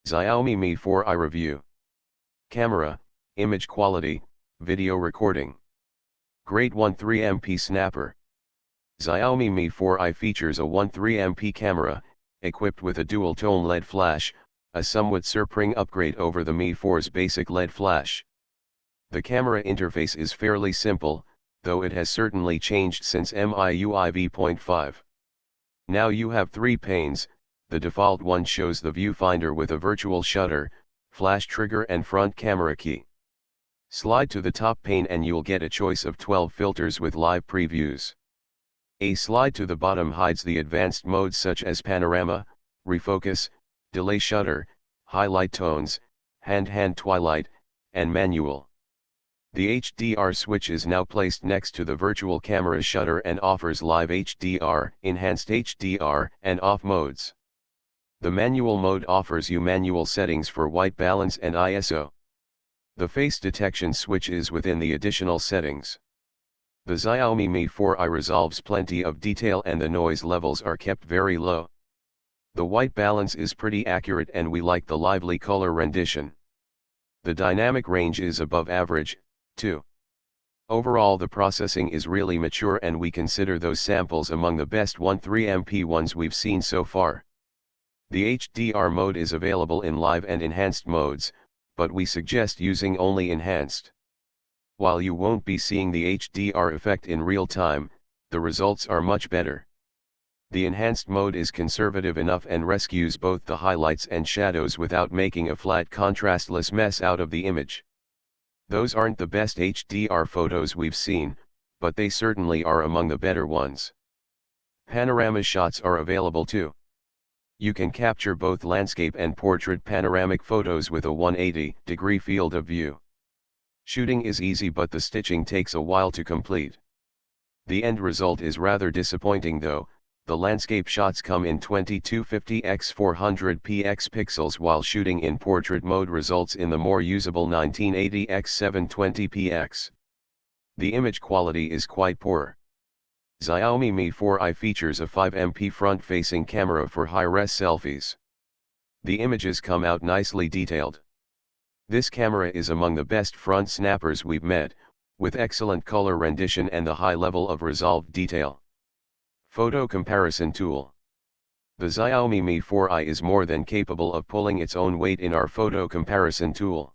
Xiaomi Mi 4i review. Camera, image quality, video recording. Great 13MP snapper. Xiaomi Mi 4i features a 13MP camera, equipped with a dual-tone LED flash, a somewhat surprising upgrade over the Mi 4's basic LED flash. The camera interface is fairly simple, though it has certainly changed since MIUI v.5. Now you have 3 panes. The default one shows the viewfinder with a virtual shutter, flash trigger and front camera key. Slide to the top pane and you'll get a choice of 12 filters with live previews. A slide to the bottom hides the advanced modes such as panorama, refocus, delay shutter, highlight tones, hand twilight, and manual. The HDR switch is now placed next to the virtual camera shutter and offers live HDR, enhanced HDR, and off modes. The manual mode offers you manual settings for white balance and ISO. The face detection switch is within the additional settings. The Xiaomi Mi 4i resolves plenty of detail and the noise levels are kept very low. The white balance is pretty accurate and we like the lively color rendition. The dynamic range is above average, too. Overall the processing is really mature and we consider those samples among the best 13MP ones we've seen so far. The HDR mode is available in live and enhanced modes, but we suggest using only enhanced. While you won't be seeing the HDR effect in real time, the results are much better. The enhanced mode is conservative enough and rescues both the highlights and shadows without making a flat contrastless mess out of the image. Those aren't the best HDR photos we've seen, but they certainly are among the better ones. Panorama shots are available too. You can capture both landscape and portrait panoramic photos with a 180-degree field of view. Shooting is easy but the stitching takes a while to complete. The end result is rather disappointing though. The landscape shots come in 2250x400px pixels while shooting in portrait mode results in the more usable 1980x720px. The image quality is quite poor. Xiaomi Mi 4i features a 5MP front-facing camera for high-res selfies. The images come out nicely detailed. This camera is among the best front snappers we've met, with excellent color rendition and the high level of resolved detail. Photo comparison tool. The Xiaomi Mi 4i is more than capable of pulling its own weight in our photo comparison tool.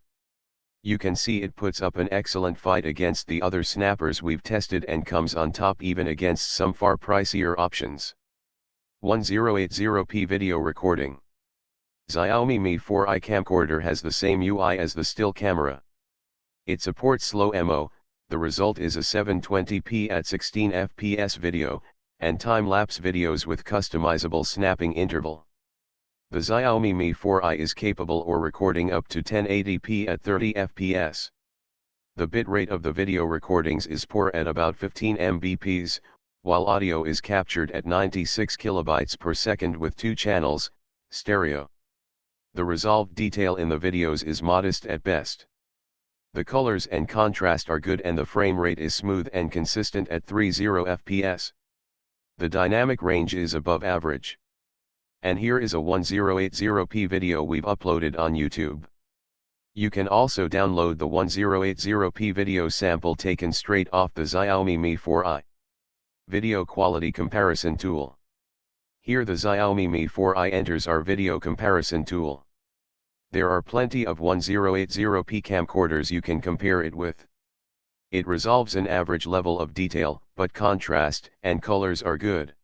You can see it puts up an excellent fight against the other snappers we've tested and comes on top even against some far pricier options. 1080p video recording. Xiaomi Mi 4i camcorder has the same UI as the still camera. It supports slow MO, the result is a 720p at 16 fps video, and time-lapse videos with customizable snapping interval. The Xiaomi Mi 4i is capable of recording up to 1080p at 30 fps. The bitrate of the video recordings is poor at about 15 mbps, while audio is captured at 96 kilobytes per second with 2 channels, stereo. The resolved detail in the videos is modest at best. The colors and contrast are good and the frame rate is smooth and consistent at 30 fps. The dynamic range is above average. And here is a 1080p video we've uploaded on YouTube. You can also download the 1080p video sample taken straight off the Xiaomi Mi 4i. Video quality comparison tool. Here the Xiaomi Mi 4i enters our video comparison tool. There are plenty of 1080p camcorders you can compare it with. It resolves an average level of detail, but contrast and colors are good.